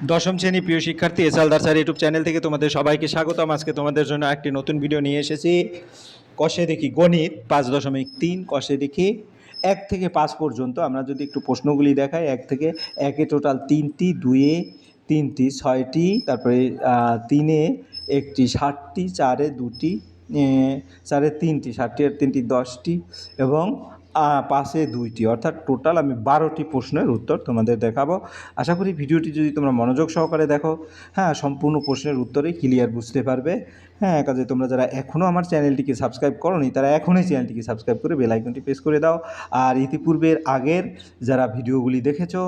দশম শ্রেণী প্রিয় শিক্ষার্থী, এস আলদার স্যার ইউটিউব চ্যানেল থেকে তোমাদের সবাইকে স্বাগতম। আজকে তোমাদের জন্য একটি নতুন ভিডিও নিয়ে এসেছি। কষে দেখি গণিত 5.3 কষে দেখি 1 থেকে 5 পর্যন্ত। আমরা যদি একটু প্রশ্নগুলি দেখাই, 1 থেকে 1-এ টোটাল 3টি, 2-এ 3টি, 6টি, তারপরে 3-এ 1টি, 7টি, 4-এ 2টি, 4-এ 3টি, 7টি আর 3টি 10টি এবং 5-এ 2টি, অর্থাৎ টোটাল আমি 12টি প্রশ্নের উত্তর তোমাদের দেখাবো। আশা করি ভিডিওটি যদি তোমরা মনোযোগ সহকারে দেখো, সম্পূর্ণ প্রশ্নের উত্তরেই ক্লিয়ার বুঝতে পারবে। কাজে তোমরা যারা এখনও আমার চ্যানেলটিকে সাবস্ক্রাইব করোনি তারা এখনই চ্যানেলটিকে সাবস্ক্রাইব করে বেল আইকনটি প্রেস করে দাও। আর ইতিপূর্বের আগের যারা ভিডিওগুলি দেখেছো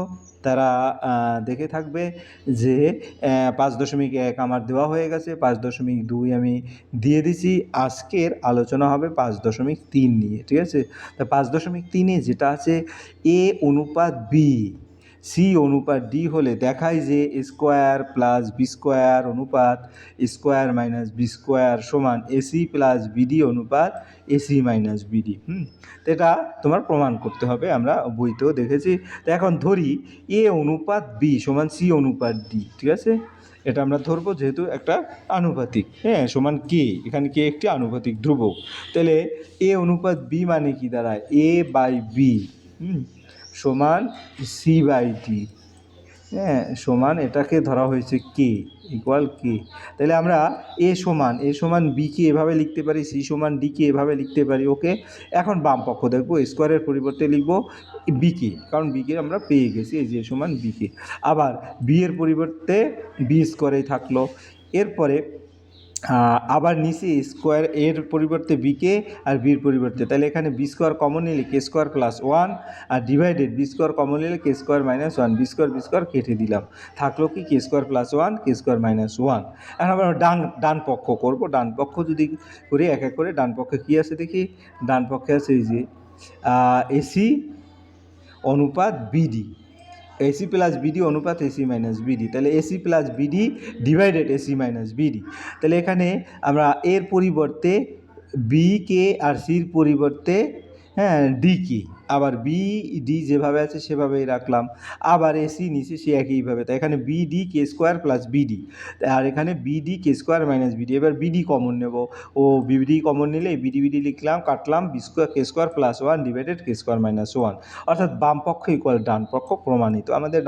তারা দেখে থাকবে যে 5.1 আমার দেওয়া হয়ে গেছে, 5.2 আমি দিয়ে দিছি। আজকের আলোচনা হবে 5.3 নিয়ে, ঠিক আছে? তা 5.3-এ যেটা আছে এ অনুপাত বি সি অনুপাত ডি হলে দেখায় যে স্কোয়ার প্লাস বি স্কোয়ার অনুপাত স্কোয়ার মাইনাস বি স্কোয়ার সমান এসি প্লাস বিডি অনুপাত এসি মাইনাস বিডি। তো এটা তোমার প্রমাণ করতে হবে, আমরা বইতেও দেখেছি। তো এখন ধরি এ অনুপাত বি সমান সি অনুপাত ডি, ঠিক আছে? এটা আমরা ধরবো যেহেতু একটা আনুপাতিক, সমান কে, এখানে কে একটি আনুপাতিক ধ্রুবক। তাহলে এ অনুপাত বি মানে কি দাঁড়ায়? এ বাই বি সমান সি বাই ডি, সমান এটাকে ধরা হয়েছে কে ইকুয়াল কে। তাহলে আমরা এ সমান বিকে এভাবে লিখতে পারি, সি সমান ডিকে এভাবে লিখতে পারি। ওকে, এখন বাম পক্ষ দেখবো, স্কোয়ারের পরিবর্তে লিখবো বিকে, কারণ বিকে আমরা পেয়ে গেছি, এই যে সমান বিকে। আবার বি এর পরিবর্তে বি স্কোয়ারেই থাকলো। এরপরে আবার নিচে স্কোয়ার এর পরিবর্তে বিকে আর বির পরিবর্তে, তাহলে এখানে বি স্কোয়ার কমন নিলে কে স্কোয়ার প্লাস 1 আর ডিভাইডেড বি স্কোয়ার কমন নিলে কে স্কোয়ার মাইনাস 1, বি স্কোয়ার কেটে দিলাম, থাকলো কি কে স্কোয়ার প্লাস 1 কে স্কোয়ার মাইনাস 1। এখন আমরা ডান পক্ষ করব। ডান পক্ষ যদি করি এক এক করে, ডান পক্ষে কী আছে দেখি। ডান পক্ষে আছে এই যে এসি অনুপাত বিডি, এসি প্লাস বিডি অনুপাত এসি মাইনাস বিডি। তাহলে AC plus BD divided AC minus BD. তাহলে এখানে আমরা এর পরিবর্তে বি কে আর সির পরিবর্তে ডি কে, আবার বি ডি যেভাবে আছে সেভাবেই রাখলাম। আবার এসি নিচে সে একইভাবে, তাই এখানে বিডি কে স্কোয়ার প্লাস বিডি, আর এখানে বিডি কে স্কোয়ার মাইনাস বিডি। এবার বিডি কমন নেব, ও বিডি কমন নিলে বিডি লিখলাম, কাটলাম, B square K square plus 1 divided কে স্কোয়ার মাইনাস 1, অর্থাৎ বাম পক্ষ ইকুয়াল ডান পক্ষ প্রমাণিত। আমাদের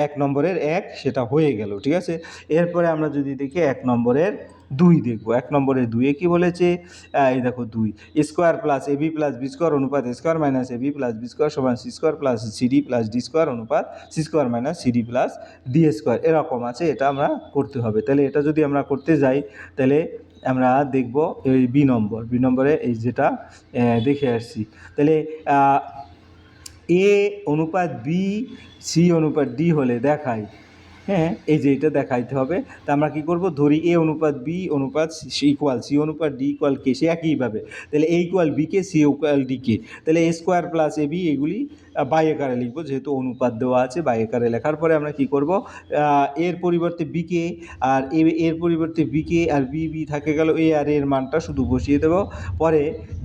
1 নম্বরের 1 সেটা হয়ে গেল, ঠিক আছে? এরপরে আমরা যদি দেখি 1 নম্বরের 2 দেখব। 1 নম্বরের 2-এ কী বলেছে? এই দেখো 2 square plus A B plus B square অনুপাত square minus A B plus B square সমান C square plus CD plus D square অনুপাত C square minus CD plus D square, এরকম আছে। এটা আমরা করতে হবে। তাহলে এটা যদি আমরা করতে যাই তাহলে আমরা দেখব এই বি নম্বরে এই যেটা দেখে আসছি। তাহলে এ অনুপাত বি সি অনুপাত ডি হলে দেখায়, এই যে এটা দেখাইতে হবে। তা আমরা কী করব? ধরি এ অনুপাত বি অনুপাত সি ইকুয়াল সি অনুপাত ডি ইকুয়াল কে, সে একইভাবে। তাহলে A equal B K, C equal decay. তাহলে A square plus A B এগুলি বাই আকারে লিখবো, যেহেতু অনুপাত দেওয়া আছে। বাই আকারে লেখার পরে আমরা কী করব? এর পরিবর্তে বিকে আর এর পরিবর্তে বিকে আর বি থাকে গেল, এ আর এর মানটা শুধু বসিয়ে দেবো। পরে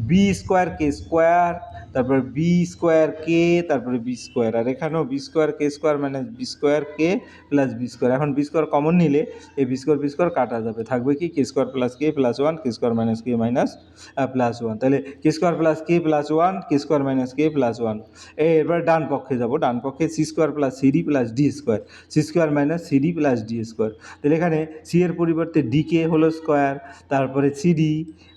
বি স্কোয়ার কে স্কোয়ার, তারপর বি স্কোয়ার কে, তারপরে বি স্কোয়ার, আর এখানেও B square K square minus B square K plus B square. এখন বি স্কোয়ার কমন নিলে এই বি স্কোয়ার কাটা যাবে, থাকবে কি কে স্কোয়ার প্লাস কে প্লাস 1 কে স্কোয়ার মাইনাস কে মাইনাস প্লাস 1। তাহলে কে স্কোয়ার প্লাস কে প্লাস 1 কে স্কোয়ার মাইনাস কে plus 1। এবার ডান পক্ষে যাব। ডান পক্ষে C square plus CD plus D square, C square minus CD plus D square. তাহলে এখানে সি এর পরিবর্তে ডিকে হলো স্কোয়ার, তারপরে সিডি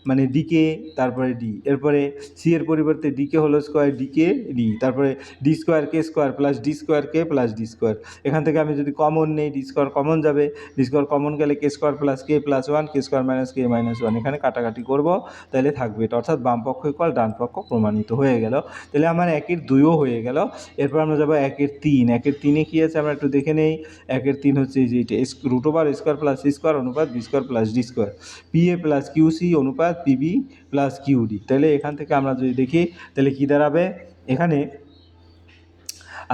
মানে ডিকে, তারপরে ডি। এরপরে সি এর পরিবর্তে ডিকে হলো স্কোয়ার, ডিকে ডি, তারপরে D square K square plus D square K plus D square. এখান থেকে আমি যদি কমন নেই, ডি স্কোয়ার কমন যাবে, ডি স্কোয়ার কমন গেলে কে স্কোয়ার প্লাস কে প্লাস 1 কে স্কোয়ার মাইনাস কে মাইনাস 1। এখানে কাটাকাটি করব, তাহলে থাকবে এটা, অর্থাৎ বাম পক্ষ ইকুয়াল ডান পক্ষ প্রমাণিত হয়ে গেল। তাহলে আমার 1-এর 2ও হয়ে গেল। এরপর আমরা যাবো 1-এর 3। 1-এর 3-এ কী আছে আমরা একটু দেখে নেই। 1-এর 3 হচ্ছে যে এটা root over square plus C square অনুপাত B square plus D square, P A plus Q C অনুপাত পিবি প্লাস কিউডি। তাহলে এখান থেকে আমরা যদি দেখি তাহলে কী দাঁড়াবে? এখানে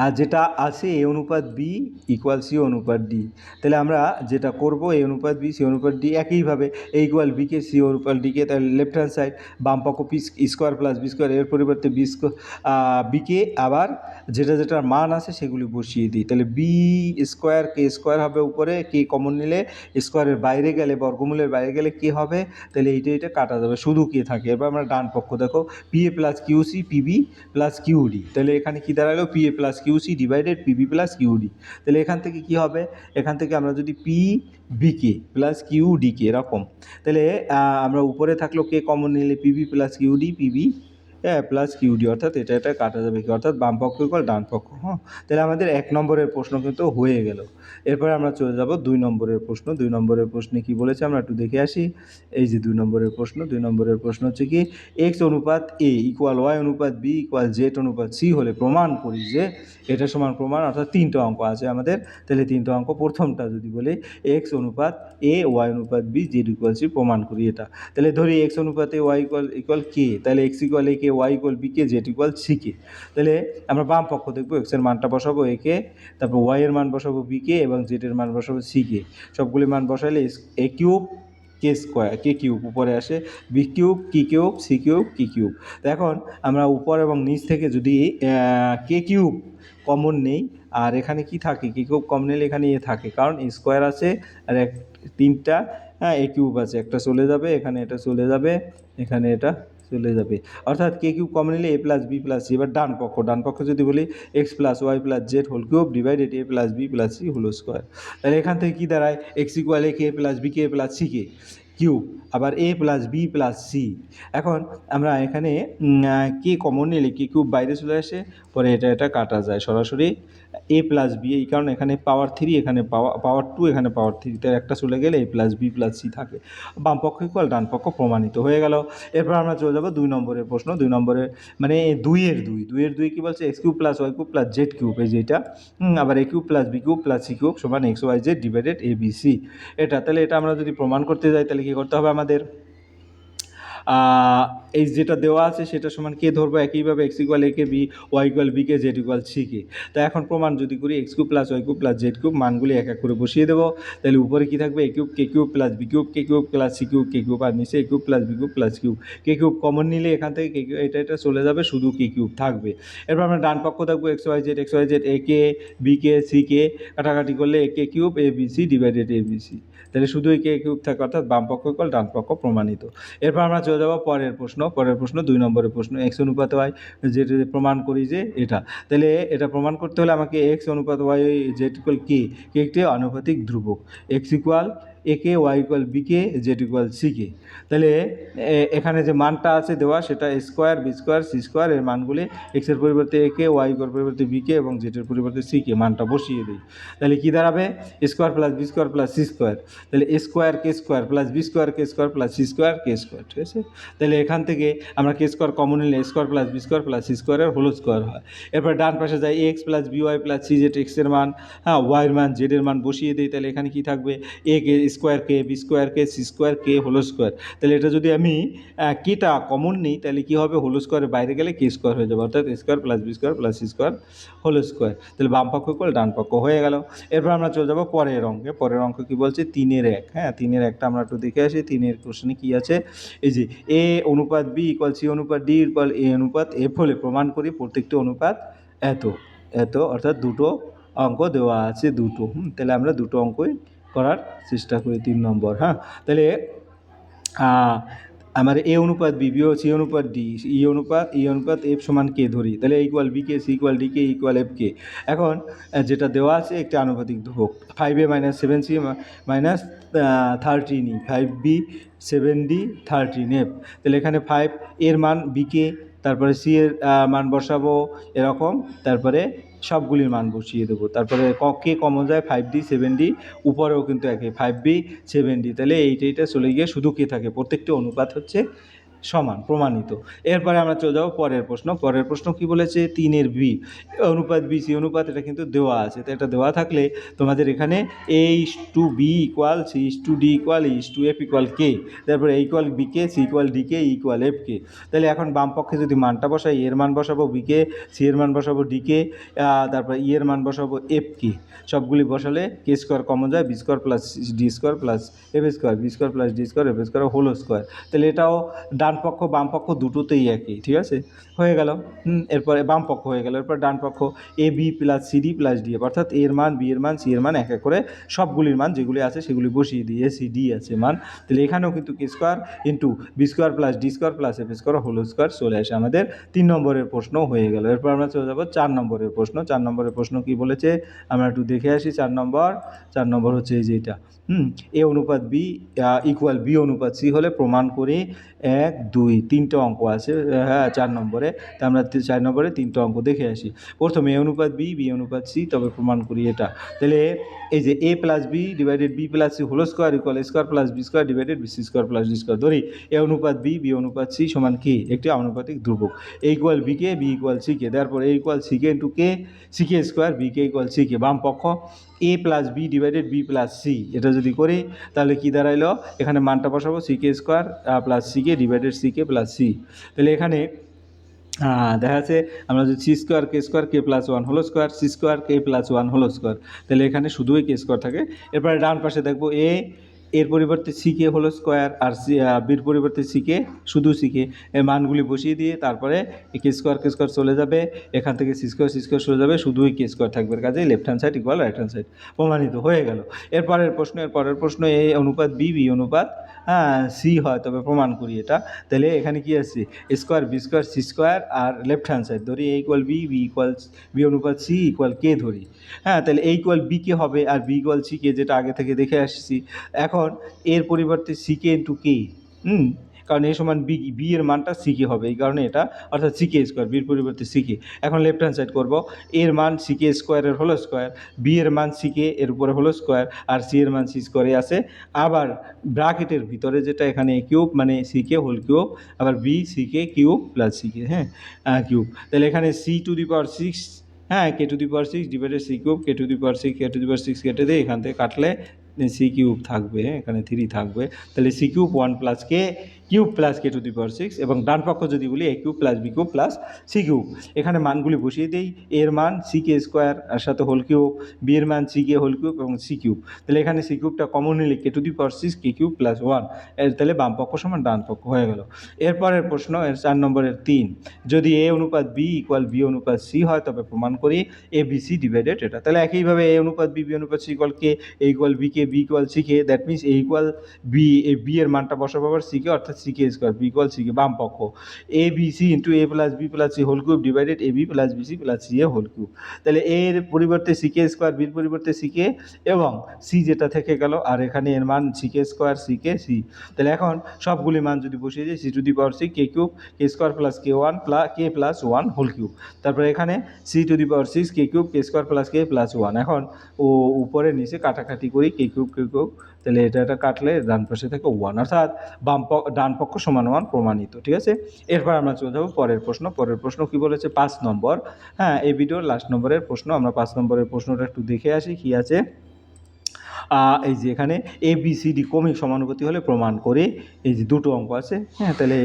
আর যেটা আছে এ অনুপাত বি ইকুয়াল সি অনুপাত ডি। তাহলে আমরা যেটা করব এ অনুপাত বি সি অনুপাত ডি একইভাবে এ ইকুয়াল বিকে সি অনুপাত ডিকে, তাহলে লেফট হ্যান্ড সাইড বাম পক্ষ P square plus B square, এর পরিবর্তে বি স্কোয়ার বিকে আবার যেটার মান আছে সেগুলি বসিয়ে দিই। তাহলে বি স্কোয়ার কে স্কোয়ার হবে উপরে, কে কমন নিলে স্কোয়ারের বাইরে গেলে বর্গমূলের বাইরে গেলে কে হবে, তাহলে এইটা কাটা যাবে, শুধু কে থাকে। এবার আমরা ডান পক্ষ দেখো P A plus Q C P B plus QD, তাহলে এখানে কী দাঁড়ালো P A plus Q C divided P B plus QD. তাহলে এখান থেকে কি হবে, এখান থেকে আমরা যদি পি বিকে প্লাস কিউডিকে এরকম, তাহলে আমরা উপরে থাকলো কে কমন নিলে PB plus QD PB plus QD, অর্থাৎ এটা কাটা যাবে কি, অর্থাৎ বাম পক্ষ ইকুয়াল ডান পক্ষ। হ্যাঁ, তাহলে আমাদের 1 নম্বরের প্রশ্ন কিন্তু হয়ে গেল। এরপরে আমরা চলে যাব 2 নম্বরের প্রশ্ন। 2 নম্বরের প্রশ্নে কি বলেছে আমরা একটু দেখে আসি। এই যে 2 নম্বরের প্রশ্ন, 2 নম্বরের প্রশ্ন হচ্ছে কি এক্স অনুপাত এ ইকুয়াল ওয়াই অনুপাত বি ইকুয়াল জেড অনুপাত সি হলে প্রমাণ করি যে এটা সমান প্রমাণ, অর্থাৎ 3টা অঙ্ক আছে আমাদের। তাহলে 3টা অঙ্ক, প্রথমটা যদি বলি এক্স অনুপাত এ ওয়াই অনুপাত বি জেড ইকুয়াল সি প্রমাণ করি এটা। তাহলে ধরি এক্স অনুপাতে ওয়াই ইকুয়াল কে, তাহলে x equal A K, Y equal B K, Z equal C K. তাহলে আমরা বাম পক্ষ দেখবো এক্সের মানটা বসাবো এ কে, তারপর ওয়াইয়ের মান বসাবো বি কে এবং জেডের মান বসাবো সি কে। সবগুলি মান বসাইলে এ cube k square K cube উপরে আসে, বি কিউব কি কিউব সি কিউব কি কিউব। তো এখন আমরা উপর এবং নিচ থেকে যদি কে কিউব কমন নেই, আর এখানে কি থাকে কে কিউব কমন নিলে এখানে এ থাকে, কারণ এ স্কোয়ার আছে আর 3টা এ কিউব আছে, একটা চলে যাবে এখানে, এটা চলে যাবে এখানে, এটা চলে যাবে, অর্থাৎ কে কিউব কমন নিলে A plus B plus C. এবার ডান পক্ষ যদি বলি X plus Y plus Z whole cube divided A plus B plus C whole square. তাহলে এখান থেকে কী দাঁড়ায় X equal A K plus B K plus C K cube, আবার A plus B plus C. এখন আমরা এখানে কে common নিলে কে কিউব বাইরে চলে আসে, পরে এটা কাটা যায় সরাসরি এ প্লাস বি, এই কারণে এখানে পাওয়ার 3 এখানে পাওয়ার 2 এখানে পাওয়ার 3, তাই একটা চলে গেলে এ প্লাস বি প্লাস সি থাকে। বাম পক্ষ ইকুয়াল ডান পক্ষ প্রমাণিত হয়ে গেল। এরপর আমরা চলে যাবো 2 নম্বরের প্রশ্ন। 2 নম্বরের মানে 2 কী বলছে X cube plus Y cube plus Z cube, এই যেটা আবার A cube plus B cube plus C cube সমান X Y Z divided A B C. এটা তাহলে এটা আমরা যদি প্রমাণ করতে যাই তাহলে কী করতে হবে আমাদের, এই যেটা দেওয়া আছে সেটা সমান কে ধরবো, একইভাবে X equal A K B, Y equal B K, Z equal C K. তা এখন প্রমাণ যদি করি X cube plus Y cube plus Z cube মানগুলি এক এক করে বসিয়ে দেবো। তাহলে উপরে কী থাকবে A cube K cube plus B cube K cube plus C cube K cube, আর নিচে A cube plus B cube plus cube. K cube common নিলে এখান থেকে কে কিউব এটা চলে যাবে, শুধু কে কিউব থাকবে। এরপর আমরা ডান পক্ষ থাকবো এক্স ওয়াই জেড এ কে বি কে সি কে, কাটাকাটি করলে এ K cube A B C divided A B C. তাহলে শুধু এই কে কিউব থাকে, অর্থাৎ বাম পক্ষ ইকুয়াল ডান পক্ষ প্রমাণিত। এরপর আমরা চলে যাবো পরের প্রশ্ন 2 নম্বরের প্রশ্ন এক্স অনুপাত ওয়াই যেটা প্রমাণ করি যে এটা। তাহলে এটা প্রমাণ করতে হলে আমাকে এক্স অনুপাত ওয়াই জেড ইকুয়াল কে একটি আনুপাতিক ধ্রুবক, X equal A K Y equal B K Z equal C K. তাহলে এখানে যে মানটা আছে দেওয়া সেটা A square B square C square, এর মানগুলি এক্সের পরিবর্তে এ কে, ওয়াই এর পরিবর্তে বি কে এবং জেডের পরিবর্তে সি কে মানটা বসিয়ে দিই। তাহলে কী দাঁড়াবে square plus B square plus C square, তাহলে A square K square plus B square K square plus C square K square, ঠিক আছে। তাহলে এখান থেকে আমরা কে স্কোয়ার কমন নিলে A square plus B square plus C স্কোয়ারের হোল স্কোয়ার হয়। এরপর ডান পাশে যায় X plus B Y plus C Z, এক্সের মান ওয়াইয়ের মান জেডের মান বসিয়ে দিই। তাহলে এখানে কী থাকবে এ কে square K B square K C square কে হোল স্কোয়ার। তাহলে এটা যদি আমি কেটা কমন নিই তাহলে কী হবে হোল স্কোয়ারের বাইরে গেলে কে স্কোয়ার হয়ে যাবে, অর্থাৎ A square plus B square plus C square whole square. তাহলে বাম পক্ষ ইকুয়াল ডান পক্ষ হয়ে গেল। এরপর আমরা চলে যাবো পরের অঙ্কে। পরের অঙ্ক কী বলছে 3-এর 1। হ্যাঁ 3-এর 1টা আমরা একটু দেখে আসি। 3-এর কোশ্চেনে কী আছে, এই যে এ অনুপাত বি ইকুয়াল সি অনুপাত ডি ইকুয়াল এ অনুপাত এফ হলে প্রমাণ করি প্রত্যেকটি অনুপাত এত এত, অর্থাৎ দুটো অঙ্ক দেওয়া আছে দুটো। তাহলে আমরা দুটো অঙ্কই করার চেষ্টা করি 3 নম্বর। হ্যাঁ তাহলে আমার এ অনুপাত বি বি ও সি অনুপাত ডি ই অনুপাত এফ সমান কে ধরি, তাহলে A equal B K C equal D K equal F কে। এখন যেটা দেওয়া আছে একটি আনুপাতিক ধ্রুবক 5a minus 7c minus 13e, 5b 7d 13f। তাহলে এখানে 5 এর মান বিকে, তারপরে সি এর মান বসাবো এরকম, তারপরে সবগুলির মান বসিয়ে দেবো। তারপরে কে কমন যায় 5d 7d, উপরেও কিন্তু একই 5b 7d। তাহলে এইটা চলে গিয়ে শুধু কে থাকে, প্রত্যেকটি অনুপাত হচ্ছে সমান, প্রমাণিত। এরপরে আমরা চলে যাবো পরের প্রশ্ন। পরের প্রশ্ন কি বলেছে, 3-এর বি অনুপাত বি সি অনুপাত, এটা কিন্তু দেওয়া আছে। তো এটা দেওয়া থাকলে তোমাদের এখানে A:B equal C:D equal E:F equal K, তারপরে A equal B K, C equal D K, E equal F K. তাহলে এখন বাম পক্ষে যদি মানটা বসাই, এর মান বসাবো বি কে, সি এর মান বসাবো ডি কে, তারপরে ই এর মান বসাবো এফ কে। সবগুলি বসালে কে স্কোয়ার কমন যায়, B square plus D square plus F square, B square plus D square F square whole square. তাহলে এটাও ডান পক্ষ বাম পক্ষ দুটোতেই একই, ঠিক আছে, হয়ে গেল। এরপরে বাম পক্ষ হয়ে গেল। এরপর ডান পক্ষ A B plus C D plus D F, অর্থাৎ এর মান, বি এর মান, সি এর মান এক এক করে সবগুলির মান যেগুলি আছে সেগুলি বসিয়ে দিই। এ সি ডি আছে মান, তাহলে এখানেও কিন্তু K square into B square plus D square plus F square whole square চলে আসে। আমাদের 3 নম্বরের প্রশ্ন হয়ে গেল। এরপর আমরা চলে যাবো 4 নম্বরের প্রশ্ন। 4 নম্বরের প্রশ্ন কি বলেছে আমরা একটু দেখে আসি। 4 নম্বর হচ্ছে এই যে এটা, এ অনুপাত বি ইকুয়াল বি অনুপাত সি হলে প্রমাণ করি 1, 2, 3টে অঙ্ক আছে, হ্যাঁ 4 নম্বরে। তা আমরা 4 নম্বরে 3টে অঙ্ক দেখে আসি। প্রথমে এ অনুপাত বি, বি অনুপাত সি, তবে প্রমাণ করি এটা। তাহলে এই যে A plus B divided B plus C whole square equal A square plus B square divided B C square plus D square. ধরি এ অনুপাত বি, বি অনুপাত সি সমান কি, একটি আনুপাতিক ধ্রুবক। A equal B K, B equal C K, তারপর A equal C K into K, C K square, B K equal C K. বাম পক্ষ A plus B divided B plus C, এটা যদি করি তাহলে কি দাঁড়াইলো, এখানে মানটা বসাবো সি কে square plus C K divided C K plus C. তাহলে এখানে দেখা যাচ্ছে আমরা যদি C square K plus 1 whole square, C square K plus 1 whole square, তাহলে এখানে শুধুই কে স্কোয়ার থাকে। এরপরে ডান পাশে দেখবো এর পরিবর্তে সি কে হোল স্কোয়ার আর বির পরিবর্তে সি কে, শুধু সি কে। এর মানগুলি বসিয়ে দিয়ে তারপরে কে স্কোয়ার চলে যাবে, এখান থেকে সি স্কোয়ার চলে যাবে, শুধুই কে স্কোয়ার থাকবে। কাজে left hand side equal right hand side, প্রমাণিত হয়ে গেল। এরপরের প্রশ্ন এ অনুপাত বি, বি অনুপাত সি হয় তবে প্রমাণ করি এটা। তাহলে এখানে কি আছে, square B square C square আর লেফট হ্যান্ড সাইড ধরি A equal B, B equal B অনুপাত সি ইকুয়াল কে ধরি। তাহলে এ ইকুয়াল বি কে হবে আর বি ইকুয়াল সি কে, যেটা আগে থেকে দেখে আসছি। এখন এর পরিবর্তে সি কে ইন্টু কে, কারণ এ সমান বি, বি এর মানটা সি কে হবে, এই কারণে এটা, অর্থাৎ সি কে স্কোয়ার, বির পরিবর্তে সি কে। এখন লেফট হ্যান্ড সাইড করবো, এর মান সি কে স্কোয়ারের হোল স্কোয়ার, বি এর মান সি কে এর উপরে হোল স্কোয়ার আর সি এর মান সি স্কোয়ারে আছে। আবার ব্র্যাকেটের ভিতরে যেটা এখানে কিউব, মানে সি কে হোল কিউব, আবার B C K cube plus C K, cube. তাহলে এখানে C to the power 6, K to the power 6 divided C cube, K to the power 6, K to the power 6 কেটে দিয়ে এখান থেকে কাটলে C cube থাকবে, এখানে 3 থাকবে। তাহলে C cube 1 plus K cube plus K to the power 6, এবং ডান পক্ষ যদি বলি A cube plus B cube plus C cube. এখানে মানগুলি বসিয়ে দিই, এর মান সি কে স্কোয়ার আর সাথে হোল কিউব, বি এর মান সি কে হোল কিউব এবং সি কিউব। তাহলে এখানে সি কিউবটা কমন নিলে K to the power 6 K cube plus 1, তাহলে বাম পক্ষ সমান ডান পক্ষ হয়ে গেল। এরপরের প্রশ্ন 4 নম্বরের 3, যদি এ অনুপাত বি ইকুয়াল বি অনুপাত সি হয় তবে প্রমাণ করি এ বি সি ডিভাইডেড এটা। তাহলে একইভাবে এ অনুপাত বি, বি অনুপাত C equal K, A equal B K, B equal C K, that means A equal B, A B এর মানটা বসাবো আবার সি কে, অর্থাৎ সি কে square, B equal C K. বাম পক্ষ A B C into A plus B plus C whole cube divided A B plus B C plus C A whole cube. তাহলে এর পরিবর্তে সি কে স্কোয়ার, বির পরিবর্তে C K, এবং C যেটা থেকে গেল, আর এখানে এর মান সি কে স্কোয়ার সি কে সি। তাহলে এখন সবগুলি মান যদি বসিয়ে দিই, C to the power 6 K cube k square plus k 1 k plus 1 whole cube, তারপরে এখানে C to the power 6 K cube k square plus k plus 1। এখন উপরে নিচে কাটাকাটি করি, কে কিউব, তাহলে এটা কাটলে ডান পাশে থেকে 1, অর্থাৎ ডান পক্ষ সমান 1, প্রমাণিত, ঠিক আছে। এরপর আমরা চলে যাবো পরের প্রশ্ন কি বলেছে 5 নম্বর, এই ভিডিওর লাস্ট নম্বরের প্রশ্ন। আমরা 5 নম্বরের প্রশ্নটা একটু দেখে আসি কি আছে। এই যে এখানে এ বি সি ডি ক্রমিক সমানুপাতি হলে প্রমাণ করে, এই যে দুটো অঙ্ক আছে, তাহলে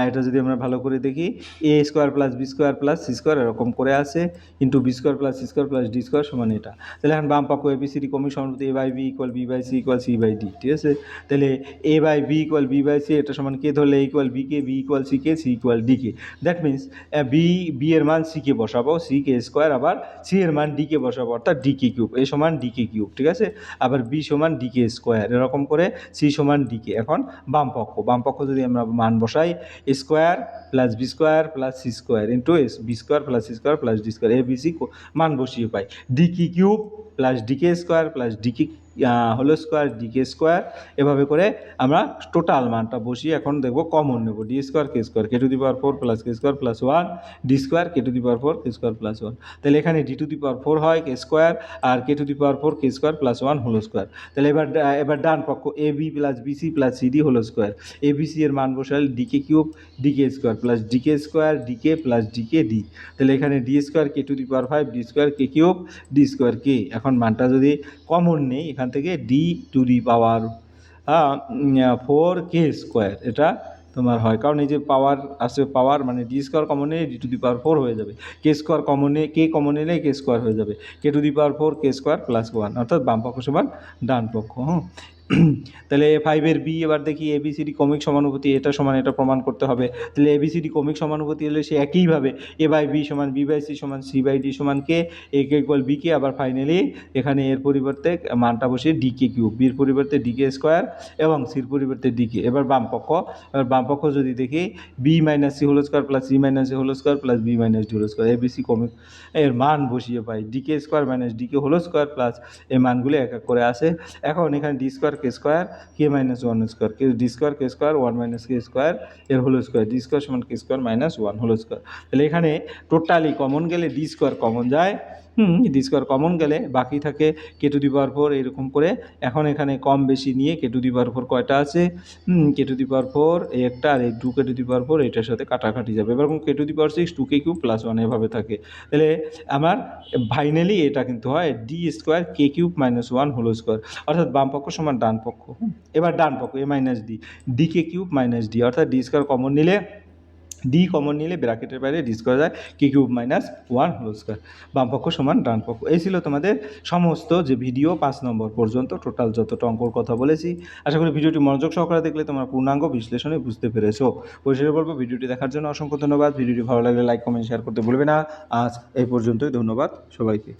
এটা যদি আমরা ভালো করে দেখি, A square plus B square plus C square এরকম করে আছে, into B square plus C square plus D square সমান এটা। তাহলে এখন বাম পক্ষ এ বি সি ডি ক্রমিক সমানুপাতি A by B equal B by C equal C by D, ঠিক আছে। তাহলে A by B equal B by C, এটা সমান কে ধরলে equal B K, B equal C K, C equal D K. That means B এর মান C K বসাবো, C কে square, আবার সি এর মান ডি কে বসাবো, অর্থাৎ ডি কে কিউব, এ সমান ডি কে কিউব, ঠিক আছে। আবার বি সমান ডি কে স্কোয়ার, এরকম করে সি সমান ডি কে। এখন বাম পক্ষ যদি আমরা মান বসাই, square plus B square plus C square into B square plus C square plus D square, A B C মান বসিয়ে পাই ডি কি cube plus decay square plus DK whole square DK square, এভাবে করে আমরা টোটাল মানটা বসিয়ে এখন দেখব কমন নেব। D square K square K to the power 4 plus K square plus 1 D square K to the power 4 K square plus 1। তাহলে এখানে ডি টু দি পাওয়ার 4 হয় কে স্কোয়ার আর K to the power 4 K square plus 1 whole square. তাহলে এবার ডান পক্ষ A B plus BC plus CD whole square. A BC এর মান বসালে DK cube decay square plus decay square D K plus D K D. তাহলে এখানে D square K to the power 5 D square K cube D square K. এখন মানটা যদি common নেই এখান থেকে D to the power 4 K square এটা তোমার হয়, কারণ এই যে পাওয়ার আসে পাওয়ার মানে ডি স্কোয়ার কমন নিলে ডি টু দি পাওয়ার 4 হয়ে যাবে, কে স্কোয়ার কমন নিয়ে কে কমন নিলে কে স্কোয়ার হয়ে যাবে, K to the power 4 K square plus 1, অর্থাৎ বাম পক্ষ সমান ডান পক্ষ। তাহলে 5-এর বি এবার দেখি এবিসিডি ক্রমিক সমানুপাতি, এটা সমান এটা প্রমাণ করতে হবে। তাহলে এবিসিডি ক্রমিক সমানুপাতি হলে সে একইভাবে এ বাই বি সমান বি বাই সি সমান সি বাই ডি সমান কে, এ কে ইকুয়াল বি কে, আবার ফাইনালি এখানে এর পরিবর্তে মানটা বসিয়ে ডি কে কিউব, বির পরিবর্তে ডি কে স্কোয়ার এবং সির পরিবর্তে ডি কে। এবার বাম পক্ষ যদি দেখি B minus C whole square plus C minus C whole square plus B minus D whole square, ABC ক্রমিক এর মান বসিয়ে পাই D K square minus D K whole square plus এই মানগুলো এক এক করে আসে। এখন এখানে D square K square K minus 1 square K D square K square 1 minus K square এর হোল স্কোয়ার, ডি স্কোয়ার সমান K square minus 1 whole square. তাহলে এখানে টোটালি কমন গেলে ডি স্কোয়ার কমন যায়, ডি স্কোয়ার কমন গেলে বাকি থাকে কে to the power 4 এরকম করে। এখন এখানে কম বেশি নিয়ে কে টু দি পাওয়ার 4 কয়টা আছে, কে টু দি পাওয়ার 4 এই একটা আর এই 2 কে টু দি পাওয়ার 4 এটার সাথে কাটাকাটি যাবে, এরকম K to the power 6 2 K cube plus 1 এভাবে থাকে। তাহলে আমার ফাইনালি এটা কিন্তু হয় D square K cube minus 1 whole square, অর্থাৎ বাম পক্ষ সমান ডান পক্ষ। এবার ডান পক্ষ এ minus D D K cube minus D, অর্থাৎ ডি স্কোয়ার কমন নিলে ডি কমন নিলে ব্র্যাকেটের বাইরে ডি স্কোয়ার যায় K cube minus 1 whole square, বাম পক্ষ সমান ডান পক্ষ। এই ছিল তোমাদের সমস্ত যে ভিডিও 5 নম্বর পর্যন্ত টোটাল যতটা অঙ্কর কথা বলেছি। আশা করি ভিডিওটি মনোযোগ সহকারে দেখলে তোমরা পূর্ণাঙ্গ বিশ্লেষণে বুঝতে পেরেছো। পরিশেষে বলবো ভিডিওটি দেখার জন্য অসংখ্য ধন্যবাদ। ভিডিওটি ভালো লাগলে লাইক কমেন্ট শেয়ার করতে ভুলবে না। আজ এই পর্যন্তই, ধন্যবাদ সবাইকে।